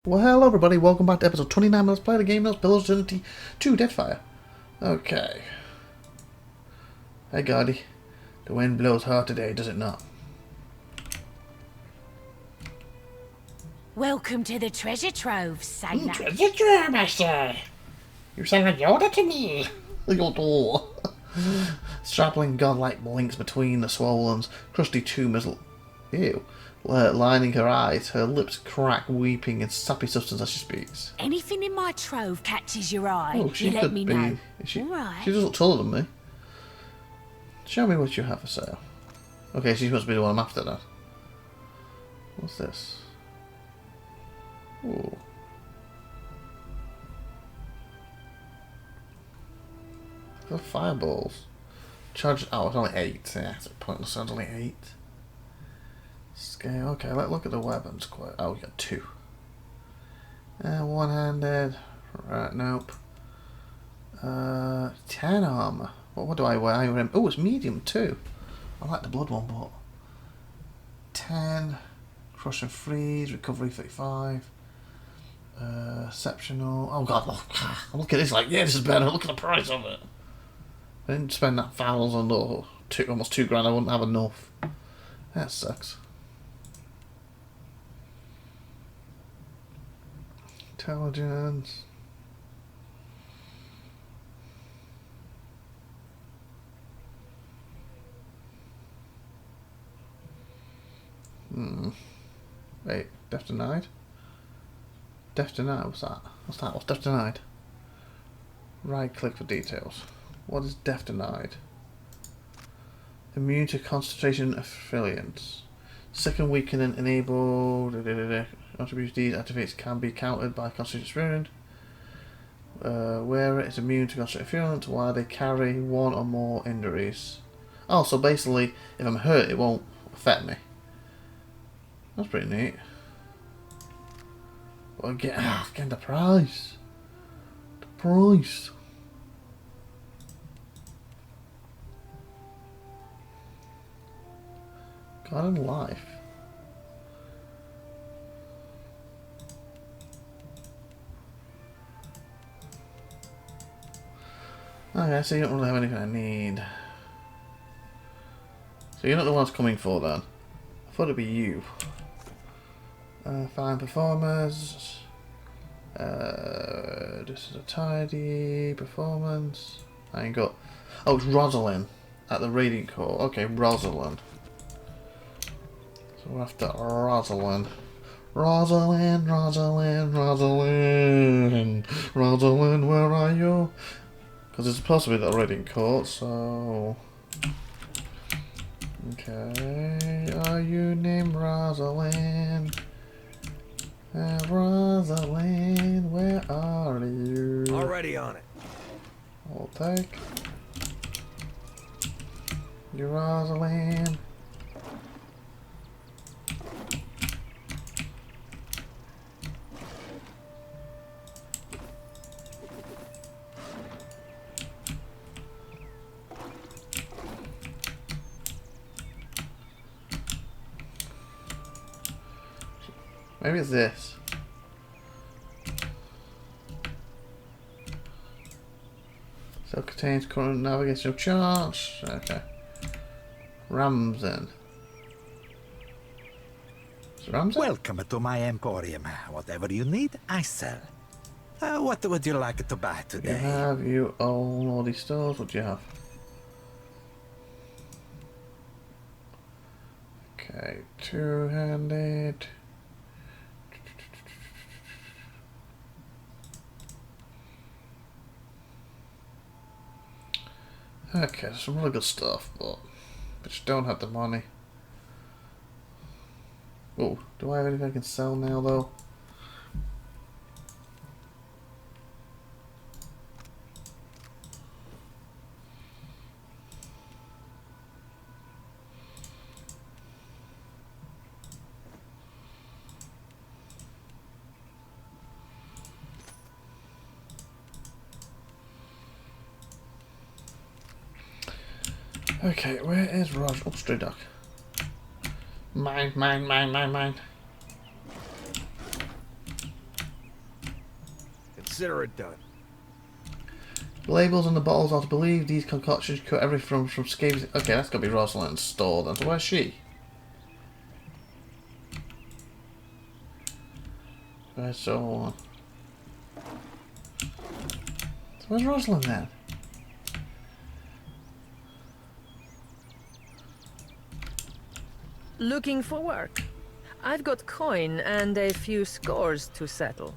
Well, hello everybody, welcome back to episode 29. Let's play the game that's Pillars of Eternity 2 Deadfire. Okay. Hey Guardy. The wind blows hard today, does it not? Welcome to the treasure trove, sailor. Treasure trove, I say. You sound like Yoda to me. Your door. Strappling godlike blinks between the swollen's crusty tomb is lining her eyes, her lips crack, weeping in sappy substance as she speaks. Anything in my trove catches your eye, Oh, she you let could me be. know. She Alright. doesn't look taller than me. Show me what you have for sale. Okay, she must be the one I'm after then. What's this? Ooh. The fireballs. Charge. Oh, it's only 8. Yeah, it's pointless. It's only 8. Scale. Okay, let's look at the weapons. Oh, we got 2. One-handed. Right, nope. 10 armor. What do I wear? Oh, it's medium too. I like the blood one, but 10. Crush and freeze. Recovery 35. Exceptional. Oh god, look at this. Like, yeah, this is better. Look at the price of it. I didn't spend that $1,000 or almost $2,000. I wouldn't have enough. That sucks. Intelligence. Wait, death denied? Death denied, what's that? What's death denied? Right click for details. What is death denied? Immune to concentration affiliates. Second weakening enabled. Attributes these activates can be countered by concentration experience. Wearer is immune to concentration affiliates while they carry 1 or more injuries. Oh, so basically, if I'm hurt, it won't affect me. That's pretty neat. Well, getting the price. The price. God and life. Okay, so you don't really have anything I need. So you're not the one that's coming for then. I thought it'd be you. Fine performers. This is a tidy performance. I ain't got. Oh, it's Rosalind at the Radiant Core. Okay, Rosalind. So we're after Rosalind. Rosalind, Rosalind, Rosalind. Rosalind, where are you? Because it's supposed to be the Radiant Court, so. Okay, are you named Rosalind? Rosalind, where are you? Already on it. I'll take you, Rosalind. Maybe it's this. So it contains current navigational charts. Okay. Ramsden. Is it Ramsden? Welcome to my emporium. Whatever you need, I sell. What would you like to buy today? You own all these stores. What do you have? Okay, two-handed. Okay, some really good stuff, but I just don't have the money. Oh, do I have anything I can sell now, though? Okay, where is Raj? Oh, stray duck. Mine. consider it done. The labels on the bottles are to believe these concoctions cut everything from scabies. Okay, that's got to be Rosalind's store then. So where's she? Where's so? So where's Rosalind then? Looking for work. I've got coin and a few scores to settle.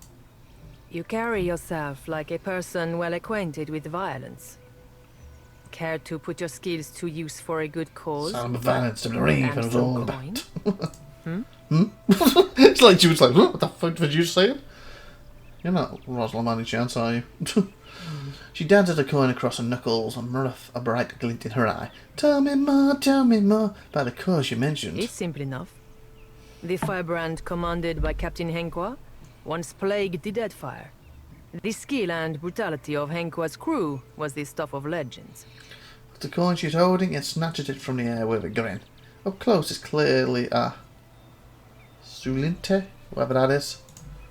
You carry yourself like a person well acquainted with violence. Care to put your skills to use for a good cause? Sound of violence to the ring if it was all about. Hmm? It's like she was like, what the fuck did you say? You're not Rosalind by any chance, are you? She dances a coin across her knuckles, and mirth a bright glint in her eye. Tell me more about the cause you mentioned. It's simple enough. The firebrand commanded by Captain Henqua once plagued the Deadfire. The skill and brutality of Henqua's crew was the stuff of legends. The coin she's holding and snatches it from the air with a grin. Up close it's clearly a Sulinte, whatever that is.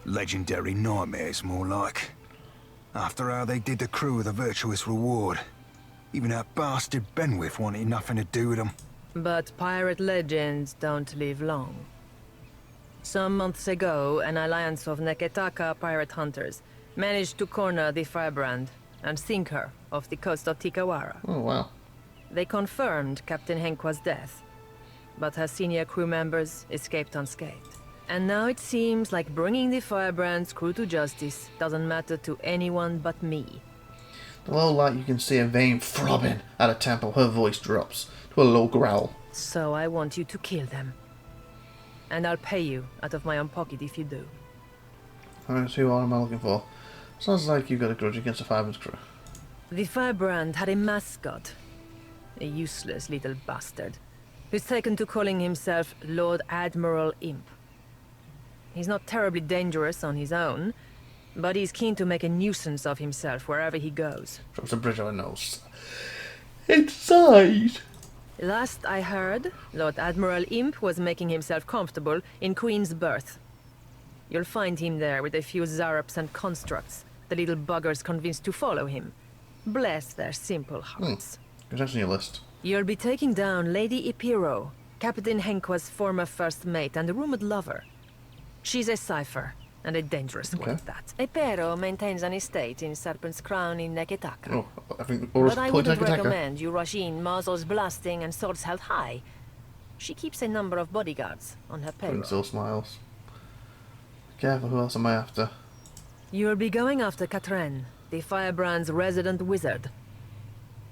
Legendary nightmares, more like. After how they did the crew with a virtuous reward. Even that bastard Benwith wanted nothing to do with them. But pirate legends don't live long. Some months ago, an alliance of Neketaka pirate hunters managed to corner the firebrand and sink her off the coast of Tikawara. Oh wow. They confirmed Captain Henqua's death, but her senior crew members escaped unscathed. And now it seems like bringing the firebrand's crew to justice doesn't matter to anyone but me. The low light you can see a vein throbbing at her temple. Her voice drops to a low growl. So I want you to kill them. And I'll pay you out of my own pocket if you do. Alright, so what am I looking for? Sounds like you've got a grudge against the fireman's crew. The firebrand had a mascot. A useless little bastard, who's taken to calling himself Lord Admiral Imp. He's not terribly dangerous on his own, but he's keen to make a nuisance of himself wherever he goes. Drops a bridge over her nose. Inside! Last I heard, Lord Admiral Imp was making himself comfortable in Queen's Berth. You'll find him there with a few zarops and constructs, the little buggers convinced to follow him. Bless their simple hearts. Who's on your list? You'll be taking down Lady Ipiro, Captain Henqua's former first mate and a rumored lover. She's a cipher, and a dangerous one at that. Ipiro maintains an estate in Serpent's Crown in Neketaka. Oh, I think But I wouldn't recommend you rush in, muzzles blasting and swords held high. She keeps a number of bodyguards on her payroll. Still smiles. Careful, who else am I after? You'll be going after Katren, the firebrand's resident wizard.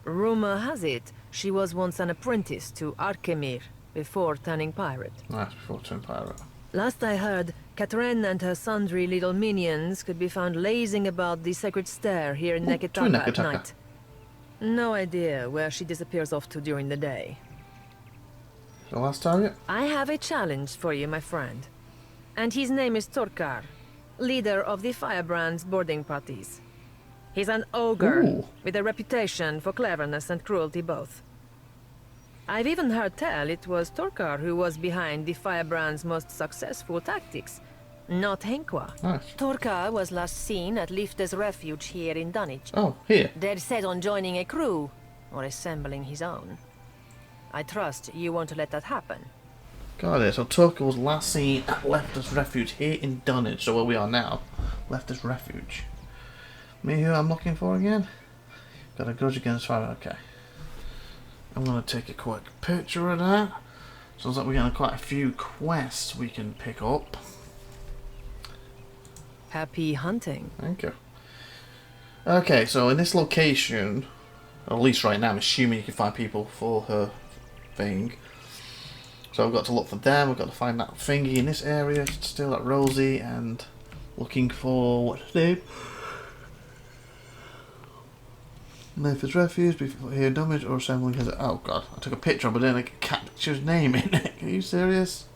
Rumor has it, she was once an apprentice to Arkemir before turning pirate. Nice, before turn pirate. Last I heard, Katren and her sundry little minions could be found lazing about the sacred stair here in Neketaka at night. No idea where she disappears off to during the day. The last target? I have a challenge for you, my friend. And his name is Torkar, leader of the Firebrand's boarding parties. He's an ogre, with a reputation for cleverness and cruelty both. I've even heard tell it was Torkar who was behind the Firebrand's most successful tactics, not Henqua. Nice. Torkar was last seen at Lifte's refuge here in Dunwich. Oh, here. Dead set on joining a crew, or assembling his own. I trust you won't let that happen. Got it. So Tucker was last seen at Lefter's Refuge here in Dunwich. So where we are now. Lefter's Refuge. Me who I'm looking for again? Got a grudge against fire. Okay. I'm going to take a quick picture of that. Sounds like we got quite a few quests we can pick up. Happy hunting. Thank you. Okay, so in this location, or at least right now, I'm assuming you can find people for her thing. So I've got to look for them, we've got to find that thingy in this area, steal that Rosie, and looking for, what's his name? Memphis Refuge, before here damage or assembling his. Oh god, I took a picture but then I capture his name in it. Are you serious?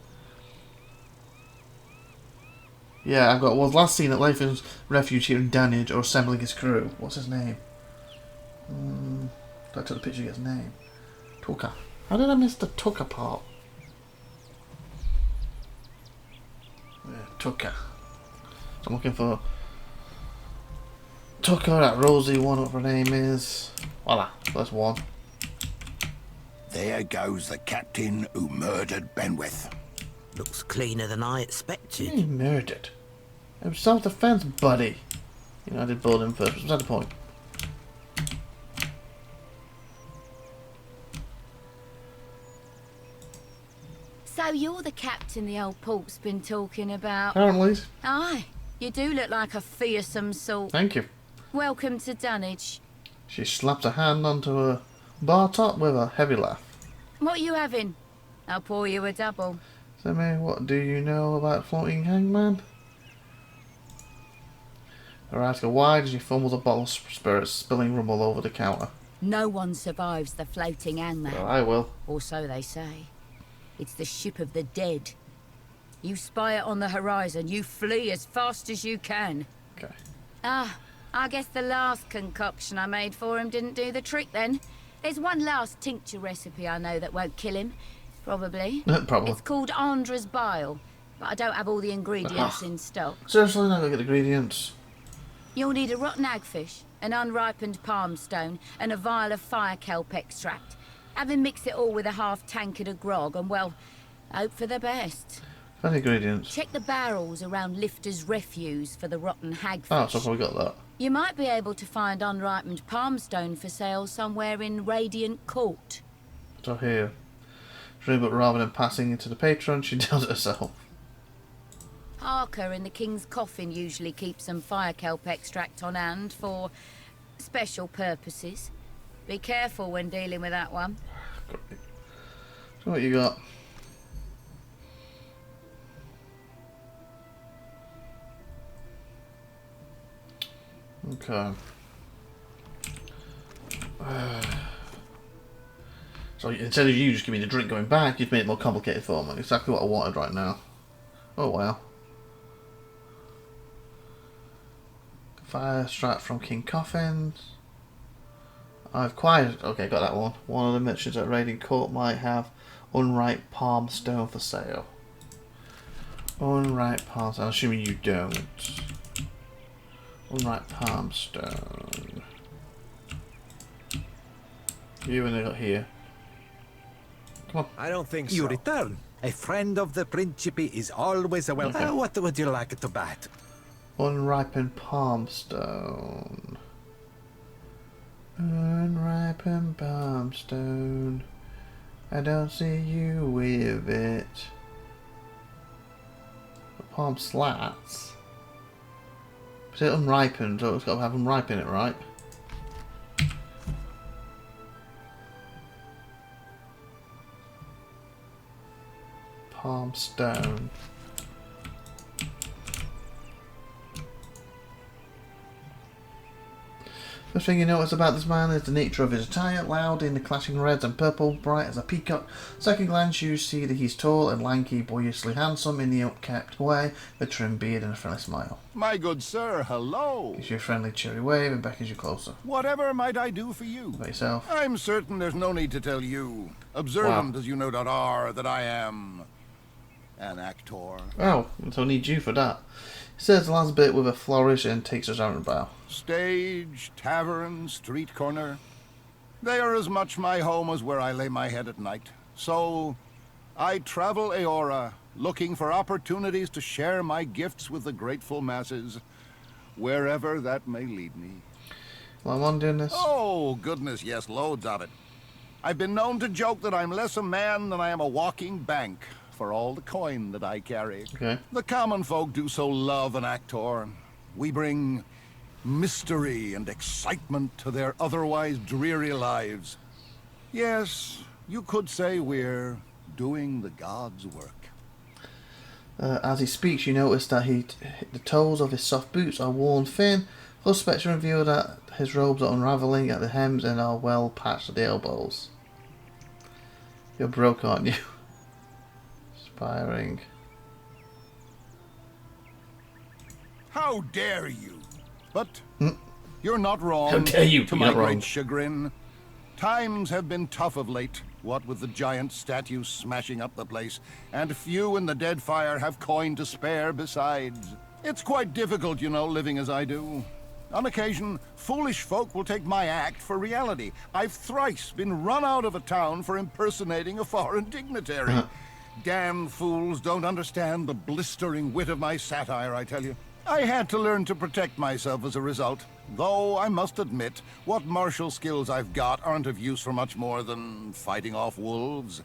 Yeah, I've got was last seen at Latham's Refuge here in Dunwich or assembling his crew. What's his name? I took the picture of his name. Tucker. How did I miss the Tucker part? Yeah, Tucker. So I'm looking for Took her at Rosie, one of her name is. Voila, that's one. There goes the captain who murdered Benwith. Looks cleaner than I expected. He murdered. It was self-defense, buddy. You know, I did bullet him first. Was that the point? So you're the captain the old pork's been talking about? Apparently. Aye, you do look like a fearsome sort. Thank you. Welcome to Dunwich. She slapped a hand onto her bar top with a heavy laugh. What are you having? I'll pour you a double. So, May, what do you know about floating hangman? I ask her, why does she fumble the bottle of spirits, spilling rum all over the counter? No one survives the floating hangman. Well, I will. Or so they say. It's the ship of the dead. You spy it on the horizon, you flee as fast as you can. Okay. Ah, I guess the last concoction I made for him didn't do the trick then. There's one last tincture recipe I know that won't kill him. Probably. Probably. It's called Andra's Bile, but I don't have all the ingredients in stock. Seriously, not gonna get the ingredients. You'll need a rotten hagfish, an unripened palm stone, and a vial of fire kelp extract. Have him mix it all with a half tankard of grog and, well, hope for the best. Any ingredients? Check the barrels around Lifter's refuse for the rotten hagfish. Oh, so I've probably got that. You might be able to find unripened palm stone for sale somewhere in Radiant Court. So here. But rather than passing it to the patron, she does it herself. Harker in the King's Coffin usually keeps some fire kelp extract on hand for special purposes. Be careful when dealing with that one. Great. So what you got? Okay. So instead of you just giving me the drink going back, you've made it more complicated for me. Exactly what I wanted right now. Oh wow. Fire strap from King Coffins. I've quite... Okay, got that one. One of the merchants at Radiant Court might have unripe palm stone for sale. Unripe palm stone. I'm assuming you don't. Unripe palm stone. You and I got here. Come on. I don't think so. You return. A friend of the Principe is always a welcome. Okay. What would you like to bat? Unripened palm stone. Unripened palm stone. I don't see you with it. Palm slats. Is it unripened? So it's got to have unripe in it, right? Palm stone. First thing you notice about this man is the nature of his attire, loud in the clashing reds and purple, bright as a peacock. Second glance you see that he's tall and lanky, boyishly handsome in the upkept way, with a trim beard and a friendly smile. My good sir, hello. Gives you a friendly cheery wave and beckons you closer. Whatever might I do for you? About yourself. I'm certain there's no need to tell you, observant as you no doubt are, that I am an actor. Oh, so I need you for that. He says the last bit with a flourish and takes his arm bow. Stage, tavern, street corner. They are as much my home as where I lay my head at night. So, I travel Aora, looking for opportunities to share my gifts with the grateful masses, wherever that may lead me. Well, I'm on doing this. Oh, goodness, yes, loads of it. I've been known to joke that I'm less a man than I am a walking bank, for all the coin that I carry. Okay. The common folk do so love an actor. We bring mystery and excitement to their otherwise dreary lives. Yes, you could say we're doing the God's work. As he speaks, you notice that the toes of his soft boots are worn thin. Full spectrum reveal that his robes are unravelling at the hems and are well patched at the elbows. You're broke, aren't you? Inspiring. How dare you? But you're not wrong. How dare you? To You're my not wrong. great chagrin. Times have been tough of late, what with the giant statues smashing up the place, and few in the Deadfire have coin to spare besides. It's quite difficult, you know, living as I do. On occasion, foolish folk will take my act for reality. I've thrice been run out of a town for impersonating a foreign dignitary. Damn fools don't understand the blistering wit of my satire, I tell you. I had to learn to protect myself as a result. Though, I must admit, what martial skills I've got aren't of use for much more than fighting off wolves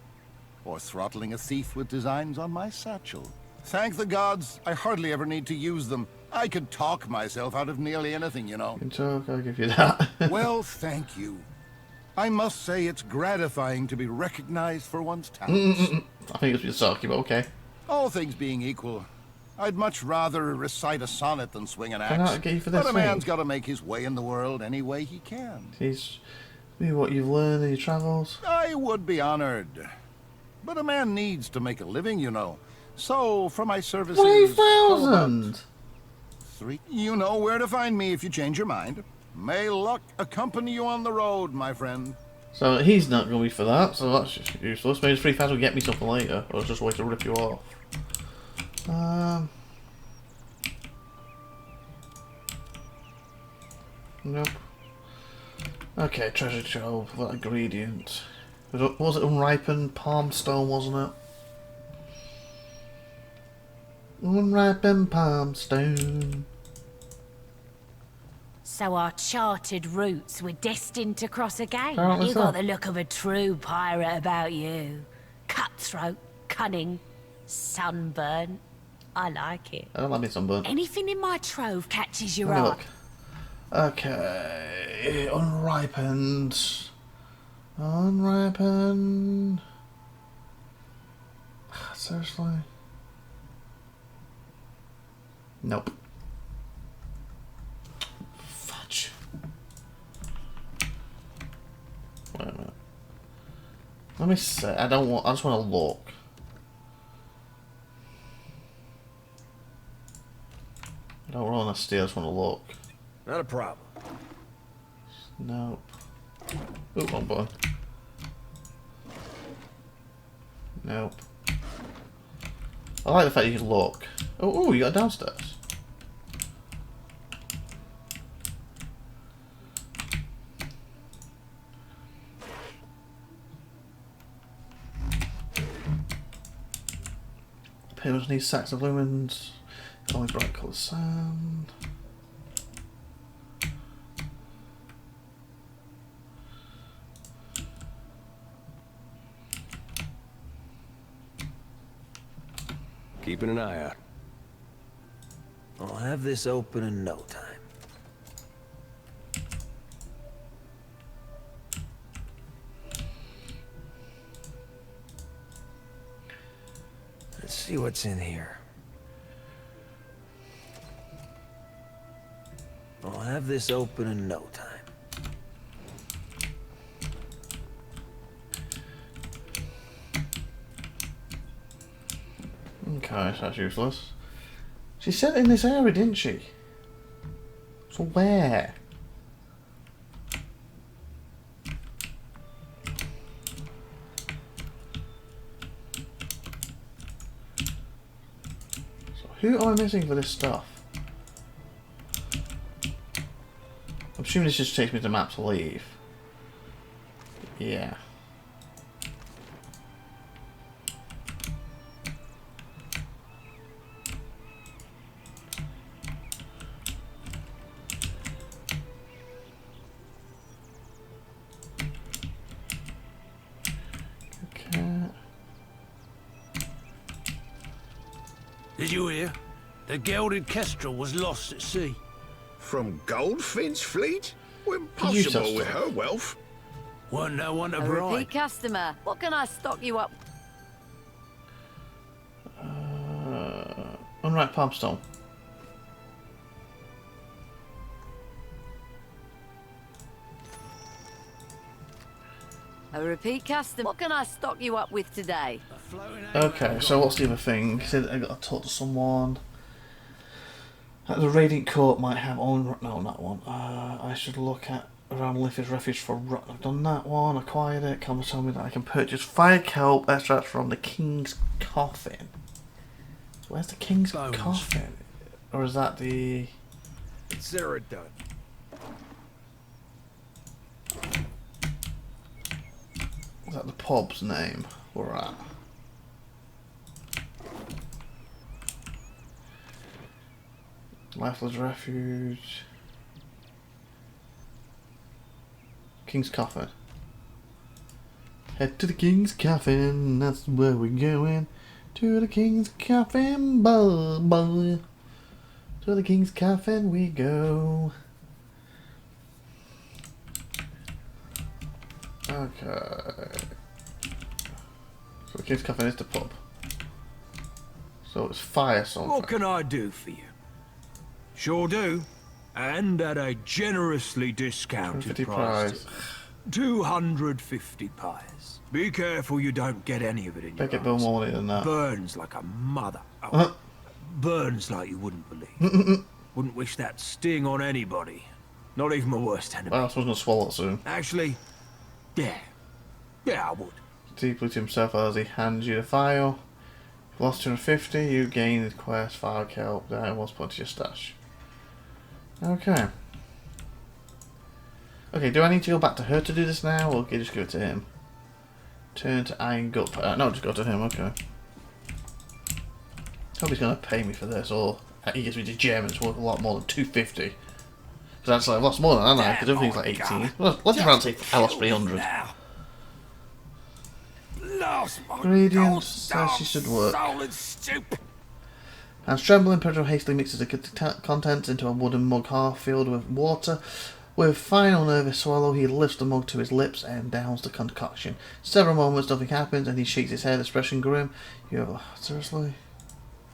or throttling a thief with designs on my satchel. Thank the gods, I hardly ever need to use them. I could talk myself out of nearly anything, you know. You can talk, I'll give you that. Well, thank you. I must say it's gratifying to be recognized for one's talents. I think it's been talking, but okay. All things being equal, I'd much rather recite a sonnet than swing an Can axe. I get you for this But a man's thing? got to make his way in the world any way he can. He's what you've learned in your travels. I would be honored. But a man needs to make a living, you know. So, for my services... 3,000! 3. You know where to find me if you change your mind. May luck accompany you on the road, my friend. So he's not going to be for that, so that's just useless. Maybe 3,000 will get me something later, or it's just a way to rip you off. Nope. Okay, treasure trove, that ingredient. Was it unripened palm stone, wasn't it? Unripened palm stone. So our charted routes were destined to cross again. Apparently You so. got the look of a true pirate about you. Cutthroat, cunning, sunburn. I like it. I don't like me sunburn. Anything in my trove catches your Let me eye. look. Okay, unripened. Unripened. Seriously? Nope. Fudge. Wait a minute. Let me see. I just want to look. I don't really want to steal, I just want to look. Not a problem. Nope. Ooh, wrong button. Nope. I like the fact you can look. Oh, you got downstairs. Pillars need sacks of lumens. Only bright coloured sand. Keeping an eye out. I'll have this open in no time. Let's see what's in here. I'll have this open in no time. Okay, so that's useless. She said in this area, didn't she? So where? So who am I missing for this stuff? I'm assuming this just takes me to the map to leave. Yeah. Did you hear? The gilded kestrel was lost at sea. From Goldfinch Fleet? Well, impossible with her wealth. Weren't no one to A bribe. repeat customer. What can I stock you up? Unripe palmstone. A repeat customer. What can I stock you up with today? Okay, so what's the other thing? He said I got to talk to someone. The Radiant Court might have on. No, not one. I should look at around Liffey's Refuge for Rotten. I've done that one. Acquired it. Come tell me that I can purchase fire kelp extracts from the King's Coffin. Where's the King's Coffin? Or is that the? It's Sarah done. Is that the pub's name we're at? Lifeless Refuge. King's Coffin. Head to the King's Coffin, that's where we're going. To the King's Coffin, boy. To the King's Coffin we go. Okay. So the King's Coffin is the pub. So it's fire something. What can I do for you? Sure do. And at a generously discounted price. 250 pies. Be careful you don't get any of it in your Make it bill more money than that. Burns like a mother. Oh, burns like you wouldn't believe. Wouldn't wish that sting on anybody. Not even my worst enemy. Well, I was going to swallow it soon. Actually, yeah. Yeah, I would. Deeply to himself as he hands you the file. If you lost 250, you gain the quest file kelp that was put into your stash. Okay. Okay, do I need to go back to her to do this now, or can I just go to him? Turn to Iron Gut. No, just go to him, okay. Hope he's going to pay me for this, or he gives me the gem, it's worth a lot more than 250. Because actually I've lost more than that, haven't I? Because everything's like 18. Well, let's around say I lost 300. Ingredients, says she should work. Hands trembling, Pedro hastily mixes the contents into a wooden mug half filled with water. With a final nervous swallow, he lifts the mug to his lips and downs the concoction. Several moments, nothing happens, and he shakes his head, expression grim. You have seriously?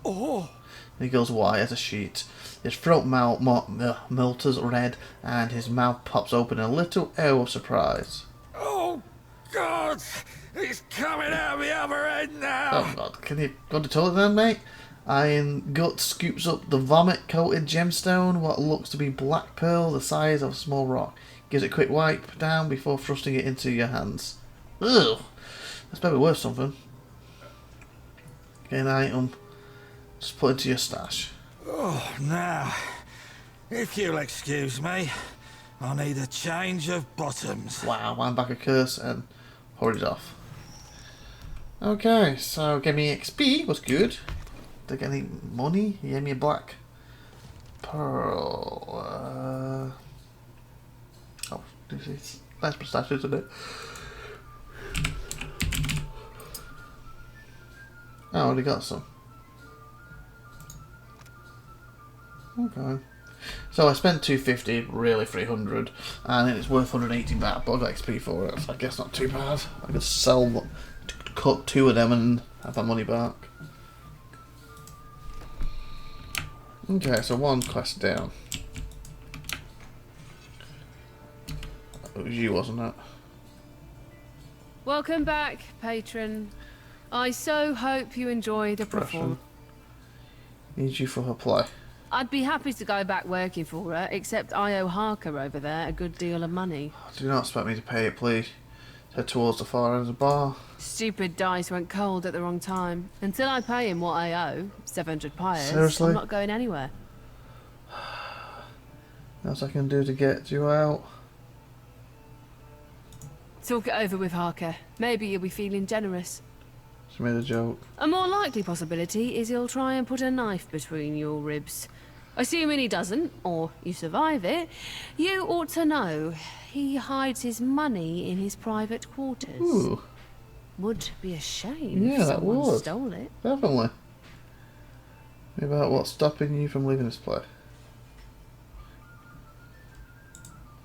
Oh! And he goes white as a sheet. His throat melts red, and his mouth pops open in a little O of surprise. Oh, God! He's coming out the other end now! Oh, God. Can you go to the toilet then, mate? Iron Gut scoops up the vomit-coated gemstone, what looks to be black pearl the size of a small rock. Gives it a quick wipe down before thrusting it into your hands. Ugh! That's probably worth something. Get an item. Just put it into your stash. Oh, now, if you'll excuse me, I need a change of bottoms. Wow, I'm back a curse and hurried off. Okay, so get me XP, was good. Did I get any money? He gave me a black pearl. Oh, this is nice pistachio, isn't it? I already got some. Okay. So I spent 250, really 300, and then it's worth 180 back, but I got XP for it, so I guess not too bad. I could sell, cut 2 of them and have that money back. Okay, so 1 quest down. It was you, wasn't it? Welcome back, patron. I so hope you enjoyed the performance. Need you for her play. I'd be happy to go back working for her, except I owe Harker over there a good deal of money. Do not expect me to pay it, please. Head towards the far end of the bar. Stupid dice went cold at the wrong time. Until I pay him what I owe, 700 pyres, Seriously? I'm not going anywhere. What else I can do to get you out? Talk it over with Harker. Maybe you'll be feeling generous. She made a joke. A more likely possibility is he'll try and put a knife between your ribs. Assuming he doesn't, or you survive it, you ought to know he hides his money in his private quarters. Ooh. Would be a shame Yeah, if that someone would. stole it. Definitely. About what's stopping you from leaving this place?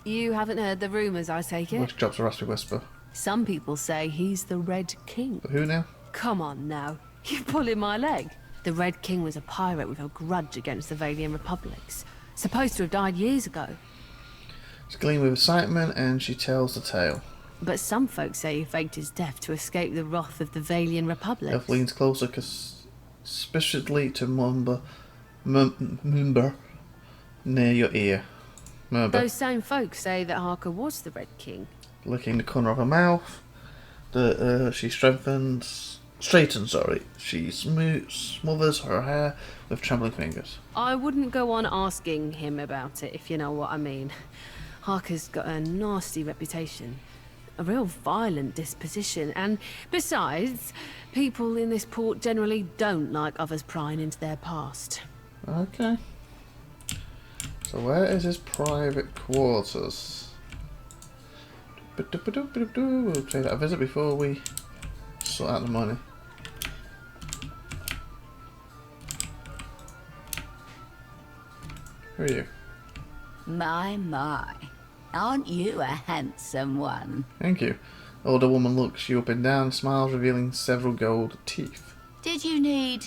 You haven't heard the rumours, I take it? Which drops a raspy whisper. Some people say he's the Red King. But who now? Come on now, you're pulling my leg. The Red King was a pirate with a grudge against the Valian Republics. Supposed to have died years ago. She's gleaming with excitement and she tells the tale. But some folks say he faked his death to escape the wrath of the Valian Republic. Elf leans closer, suspiciously to Mumber near your ear. Mumber. Those same folks say that Harker was the Red King. Licking the corner of her mouth, she straightens. She smothers her hair with trembling fingers. I wouldn't go on asking him about it, if you know what I mean. Harker's got a nasty reputation. a real violent disposition, and besides, people in this port generally don't like others prying into their past. Okay. So where is his private quarters? We'll take that a visit before we sort out the money. Who are you? My. Aren't you a handsome one? Thank you. Older woman looks you up and down, smiles, revealing several gold teeth. Did you need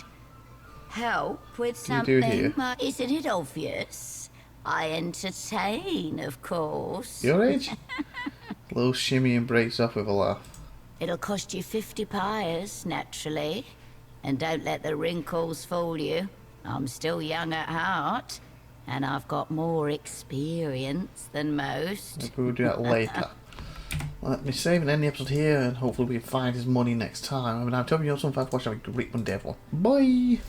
help with What do you something? do here? Isn't it obvious? I entertain, of course. Your age? Little shimmy and breaks off with a laugh. It'll cost you 50 pyres, naturally. And don't let the wrinkles fool you. I'm still young at heart, and I've got more experience than most. Maybe we'll do that later. Let me save and end the episode here, and hopefully we can find his money next time. I mean, I've told you all some for watching. Have a great one, day, everyone. Bye!